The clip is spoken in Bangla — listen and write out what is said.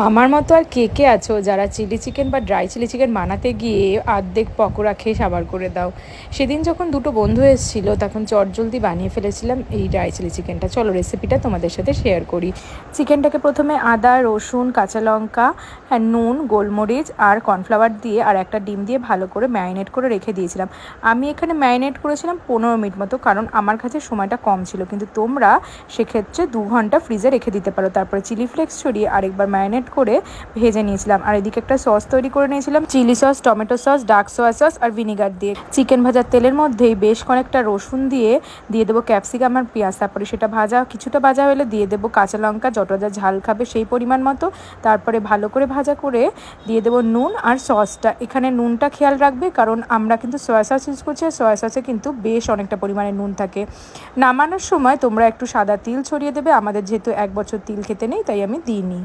আমার মতো আর কে কে আছো যারা চিলি চিকেন বা ড্রাই চিলি চিকেন বানাতে গিয়ে অর্ধেক পকোড়া খেয়ে সাবার করে দাও। সেদিন যখন দুটো বন্ধু এসেছিলো তখন চটজলদি বানিয়ে ফেলেছিলাম এই ড্রাই চিলি চিকেনটা। চলো রেসিপিটা তোমাদের সাথে শেয়ার করি। চিকেনটাকে প্রথমে আদা, রসুন, কাঁচা লঙ্কা, নুন, গোলমরিচ আর কর্নফ্লাওয়ার দিয়ে আর একটা ডিম দিয়ে ভালো করে ম্যারিনেট করে রেখে দিয়েছিলাম। আমি এখানে ম্যারিনেট করেছিলাম 15 মিনিট মতো, কারণ আমার কাছে সময়টা কম ছিল, কিন্তু তোমরা সেক্ষেত্রে 2 ঘন্টা ফ্রিজে রেখে দিতে পারো। তারপরে চিলি ফ্লেক্স ছড়িয়ে আরেকবার ম্যারিনেট করে ভেজে নিয়েছিলাম। আর এদিকে একটা সস তৈরি করে নিয়েছিলাম, chili sauce, tomato sauce, dark soya sauce আর ভিনিগার দিয়ে। চিকেন ভাজার তেলের মধ্যেই বেশ কয়েকটা রসুন দিয়ে দেবো ক্যাপসিকাম আর পেঁয়াজ। তারপরে সেটা কিছুটা ভাজা হলে দিয়ে দেবো কাঁচা লঙ্কা, যতটা যা ঝাল খাবে সেই পরিমাণ মতো। তারপরে ভালো করে ভাজা করে দিয়ে দেবো নুন আর সসটা। এখানে নুনটা খেয়াল রাখবে, কারণ আমরা কিন্তু সয়া সস ইউজ করছি, আর সয়া সসে কিন্তু বেশ অনেকটা পরিমাণে নুন থাকে। নামানোর সময় তোমরা একটু সাদা তিল ছড়িয়ে দেবে। আমাদের যেহেতু 1 বছর তিল খেতে নেই, তাই আমি দিইনি।